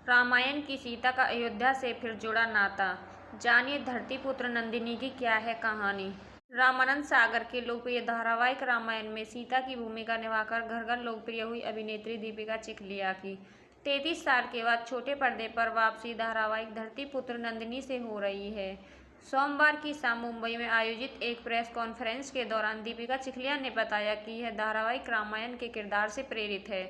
रामायण की सीता का अयोध्या से फिर जुड़ा नाता। जानिए धरतीपुत्र नंदिनी की क्या है कहानी। रामानंद सागर के लोकप्रिय धारावाहिक रामायण में सीता की भूमिका निभाकर घर घर लोकप्रिय हुई अभिनेत्री दीपिका चिखलिया की 33 साल के बाद छोटे पर्दे पर वापसी धारावाहिक धरतीपुत्र नंदिनी से हो रही है। सोमवार की शाम मुंबई में आयोजित एक प्रेस कॉन्फ्रेंस के दौरान दीपिका चिखलिया ने बताया कि यह धारावाहिक रामायण के किरदार से प्रेरित है,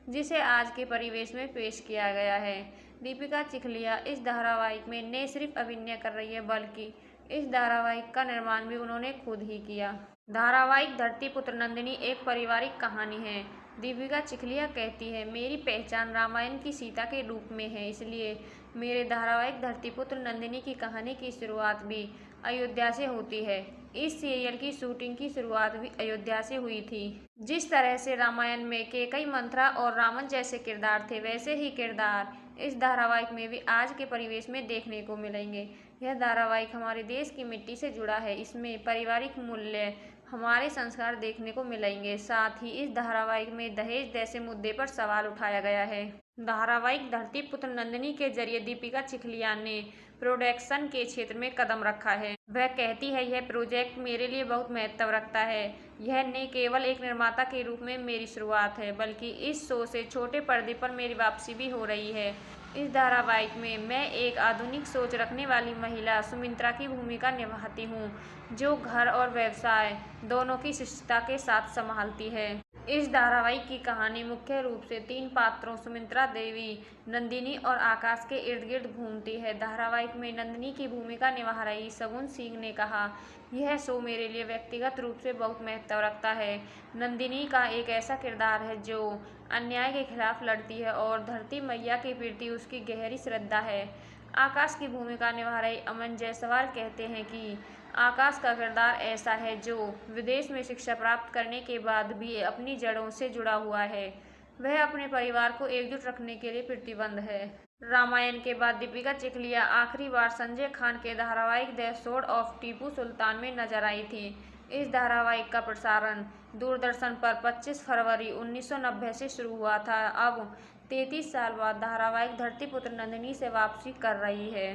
जिसे आज के परिवेश में पेश किया गया है। दीपिका चिखलिया इस धारावाहिक में न सिर्फ अभिनय कर रही है, बल्कि इस धारावाहिक का निर्माण भी उन्होंने खुद ही किया। धारावाहिक धरतीपुत्र नंदिनी एक पारिवारिक कहानी है। दीपिका चिखलिया कहती है, मेरी पहचान रामायण की सीता के रूप में है, इसलिए मेरे धारावाहिक धरतीपुत्र नंदिनी की कहानी की शुरुआत भी अयोध्या से होती है। इस सीरियल की शूटिंग की शुरुआत भी अयोध्या से हुई थी। जिस तरह से रामायण में कैकेयी, मंथरा और रावण जैसे किरदार थे, वैसे ही किरदार इस धारावाहिक में भी आज के परिवेश में देखने को मिलेंगे। यह धारावाहिक हमारे देश की मिट्टी से जुड़ा है। इसमें पारिवारिक मूल्य, हमारे संस्कार देखने को मिलेंगे। साथ ही इस धारावाहिक में दहेज जैसे मुद्दे पर सवाल उठाया गया है। धारावाहिक धरतीपुत्र नंदिनी के जरिए दीपिका चिखलिया ने प्रोडक्शन के क्षेत्र में कदम रखा है। वह कहती है, यह प्रोजेक्ट मेरे लिए बहुत महत्व रखता है। यह न केवल एक निर्माता के रूप में मेरी शुरुआत है, बल्कि इस शो से छोटे पर्दे पर मेरी वापसी भी हो रही है। इस धारावाहिक में मैं एक आधुनिक सोच रखने वाली महिला सुमित्रा की भूमिका निभाती हूँ, जो घर और व्यवसाय दोनों की शिष्टता के साथ संभालती है। इस धारावाहिक की कहानी मुख्य रूप से 3 पात्रों सुमित्रा देवी, नंदिनी और आकाश के इर्द गिर्द घूमती है। धारावाहिक में नंदिनी की भूमिका निभा रही शगुन सिंह ने कहा, यह शो मेरे लिए व्यक्तिगत रूप से बहुत महत्व रखता है। नंदिनी का एक ऐसा किरदार है जो अन्याय के खिलाफ लड़ती है और धरती मैया के प्रति उसकी गहरी श्रद्धा है। आकाश की भूमिका निभा रहे अमन जायसवाल कहते हैं कि आकाश का किरदार ऐसा है जो विदेश में शिक्षा प्राप्त करने के बाद भी अपनी जड़ों से जुड़ा हुआ है। वह अपने परिवार को एकजुट रखने के लिए प्रतिबद्ध है। रामायण के बाद दीपिका चिखलिया आखिरी बार संजय खान के धारावाहिक the sword of Tipu Sultan में नजर आई थी। इस धारावाहिक का प्रसारण दूरदर्शन पर 25 फरवरी 1990 से शुरू हुआ था। अब 33 साल बाद धारावाहिक धरतीपुत्र नंदिनी से वापसी कर रही है।